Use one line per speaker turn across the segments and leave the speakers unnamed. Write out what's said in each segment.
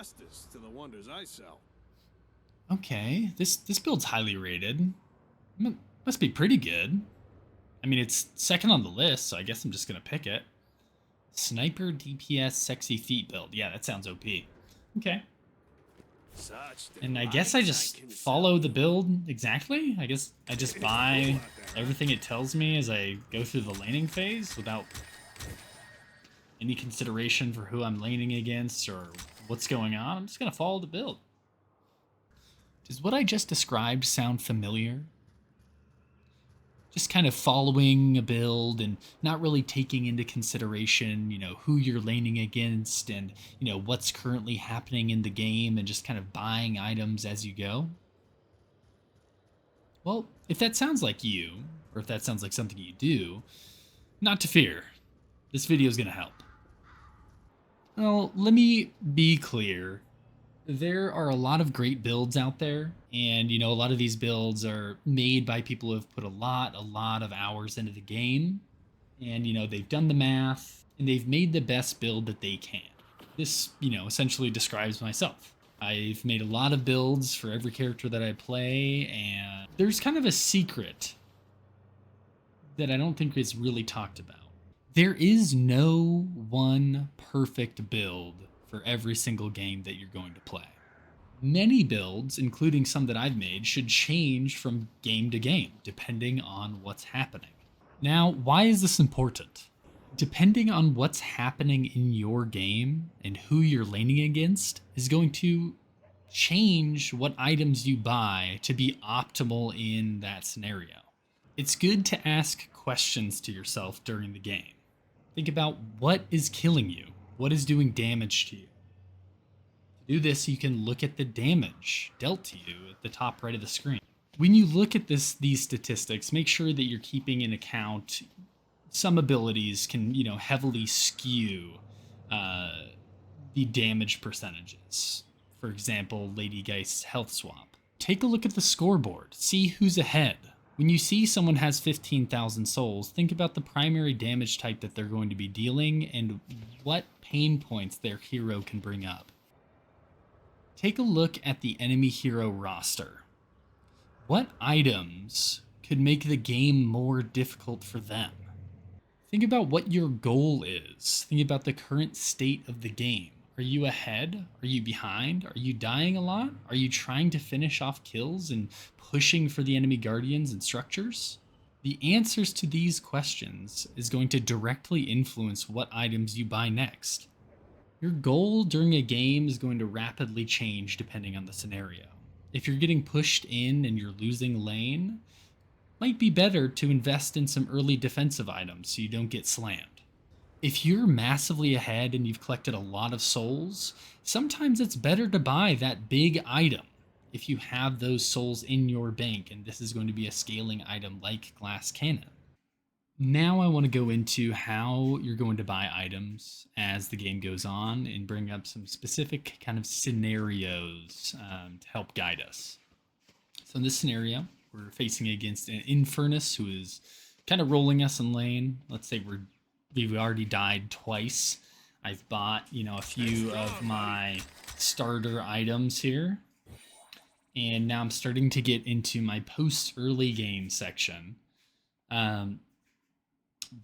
justice to the wonders I sell.
Okay, this build's highly rated. Must be pretty good. I mean, it's second on the list, so I guess I'm just gonna pick it. Sniper DPS Sexy Feet build. Yeah, that sounds OP. Okay.
Such
And I guess I
delights I
just
can
follow
sell.
the build exactly. I guess I just
It's cool
buy
out there, huh?
everything it tells me as I go through the laning phase without any consideration for who I'm laning against or what's going on. I'm just gonna follow the build. Does what I just described sound familiar? Just kind of following a build and not really taking into consideration, who you're laning against and, what's currently happening in the game and just kind of buying items as you go. Well, if that sounds like you, or if that sounds like something you do, not to fear. This video is going to help. Well, let me be clear. There are a lot of great builds out there, and a lot of these builds are made by people who have put a lot of hours into the game, and they've done the math and they've made the best build that they can. This, essentially describes myself. I've made a lot of builds for every character that I play, and there's kind of a secret that I don't think is really talked about. There is no one perfect build for every single game that you're going to play. Many builds, including some that I've made, should change from game to game, depending on what's happening. Now, why is this important? Depending on what's happening in your game and who you're laning against is going to change what items you buy to be optimal in that scenario. It's good to ask questions to yourself during the game. Think about what is killing you, what is doing damage to you. To do this, you can look at the damage dealt to you at the top right of the screen. When you look at these statistics, make sure that you're keeping in account some abilities can, heavily skew the damage percentages. For example, Lady Geist's health swap. Take a look at the scoreboard. See who's ahead. When you see someone has 15,000 souls, think about the primary damage type that they're going to be dealing and what pain points their hero can bring up. Take a look at the enemy hero roster. What items could make the game more difficult for them? Think about what your goal is. Think about the current state of the game. Are you ahead? Are you behind? Are you dying a lot? Are you trying to finish off kills and pushing for the enemy guardians and structures? The answers to these questions is going to directly influence what items you buy next. Your goal during a game is going to rapidly change depending on the scenario. If you're getting pushed in and you're losing lane, might be better to invest in some early defensive items so you don't get slammed. If you're massively ahead and you've collected a lot of souls, sometimes it's better to buy that big item if you have those souls in your bank and this is going to be a scaling item like Glass Cannon. Now I want to go into how you're going to buy items as the game goes on and bring up some specific kind of scenarios to help guide us. So in this scenario, we're facing against an Infernus who is kind of rolling us in lane. Let's say we've already died twice. I've bought, a few of my starter items here. And now I'm starting to get into my post early game section.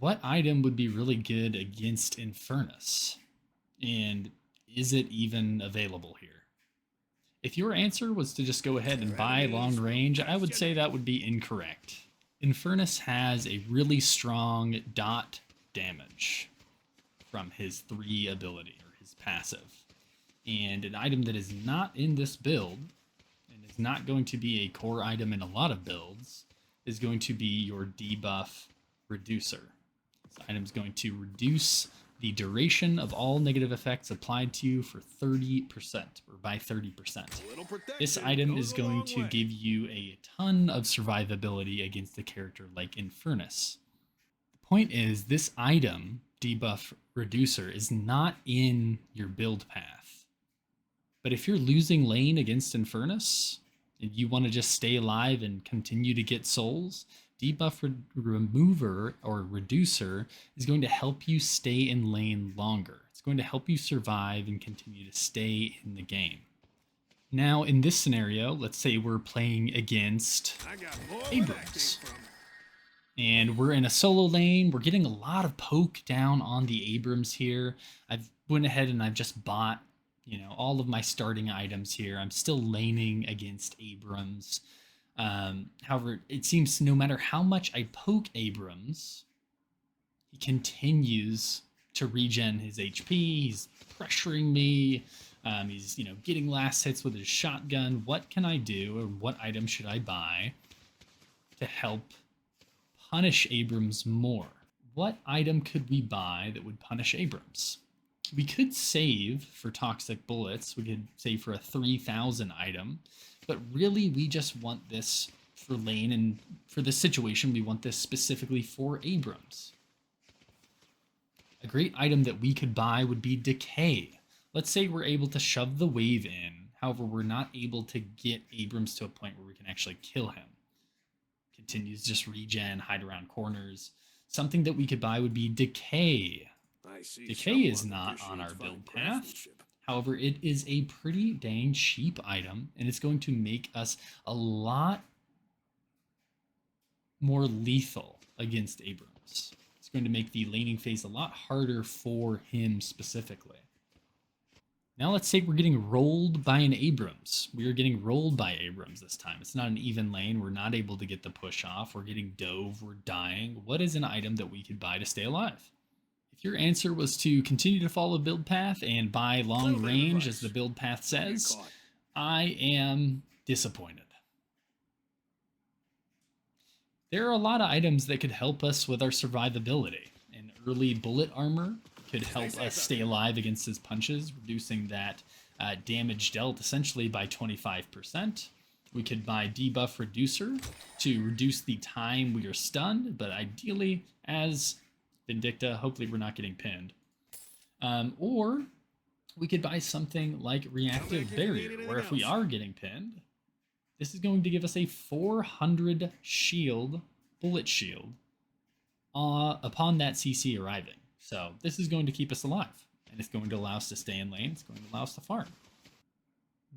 What item would be really good against Infernus? And is it even available here? If your answer was to just go ahead and buy long range, I would say that would be incorrect. Infernus has a really strong dot damage from his 3 ability, or his passive. And an item that is not in this build, and is not going to be a core item in a lot of builds, is going to be your debuff reducer. This item is going to reduce the duration of all negative effects applied to you for 30%, or by 30%. This item is going to give you a ton of survivability against a character like Infernus. The point is, this item, Debuff Reducer, is not in your build path. But if you're losing lane against Infernus, and you want to just stay alive and continue to get souls, Debuff remover or reducer is going to help you stay in lane longer. It's going to help you survive and continue to stay in the game. Now, in this scenario, let's say we're playing against
I got more
Abrams. And we're in a solo lane. We're getting a lot of poke down on the Abrams here. I've went ahead and I've just bought, all of my starting items here. I'm still laning against Abrams. However, it seems no matter how much I poke Abrams, he continues to regen his HP. He's pressuring me. He's, getting last hits with his shotgun. What can I do, or what item should I buy to help punish Abrams more? What item could we buy that would punish Abrams? We could save for toxic bullets. We could save for a 3,000 item, but really we just want this for lane, and for this situation we want this specifically for Abrams. A great item that we could buy would be Decay. Let's say we're able to shove the wave in, however we're not able to get Abrams to a point where we can actually kill him. Continues to just regen, hide around corners. Something that we could buy would be Decay. Decay is not on our build path. However, it is a pretty dang cheap item, and it's going to make us a lot more lethal against Abrams. It's going to make the laning phase a lot harder for him specifically. Now let's say we're getting rolled by an Abrams. We are getting rolled by Abrams this time. It's not an even lane. We're not able to get the push off. We're getting dove. We're dying. What is an item that we could buy to stay alive? If your answer was to continue to follow build path and buy long range as the build path says, I am disappointed. There are a lot of items that could help us with our survivability. An early bullet armor could help us stay alive against his punches, reducing that damage dealt essentially by 25%. We could buy debuff reducer to reduce the time we are stunned, but ideally as Vindicta, hopefully we're not getting pinned. Or we could buy something like reactive barrier, where if we are getting pinned, this is going to give us a 400 shield, bullet shield, upon that CC arriving. So this is going to keep us alive, and it's going to allow us to stay in lane. It's going to allow us to farm.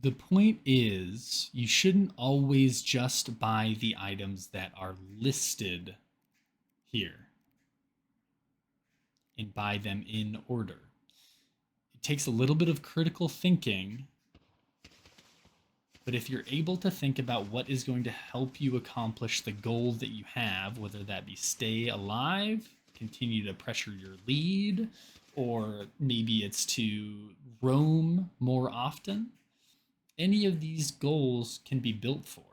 The point is, you shouldn't always just buy the items that are listed here and buy them in order. It takes a little bit of critical thinking, but if you're able to think about what is going to help you accomplish the goal that you have, whether that be stay alive, continue to pressure your lead, or maybe it's to roam more often, any of these goals can be built for.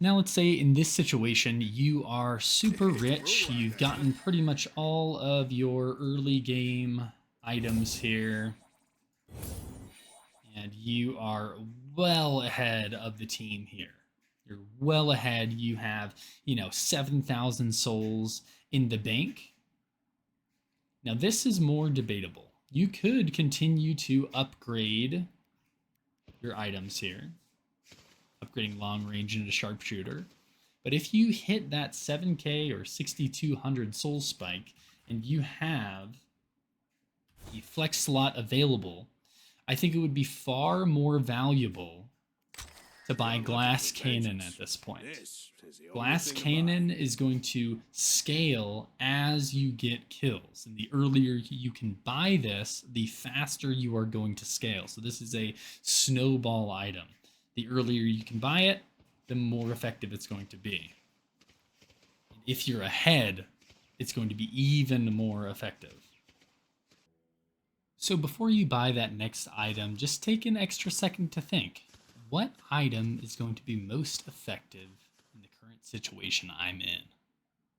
Now let's say in this situation you are super rich, you've gotten pretty much all of your early game items here, and you are well ahead of the team here. You're well ahead. You have, 7,000 souls in the bank. Now this is more debatable. You could continue to upgrade your items here, upgrading long range into sharpshooter. But if you hit that 7k or 6,200 soul spike and you have a flex slot available, I think it would be far more valuable to buy Glass Cannon at this point. Glass Cannon is going to scale as you get kills, and the earlier you can buy this, the faster you are going to scale. So this is a snowball item. The earlier you can buy it, the more effective it's going to be. If you're ahead, it's going to be even more effective. So before you buy that next item, just take an extra second to think. What item is going to be most effective in the current situation I'm in?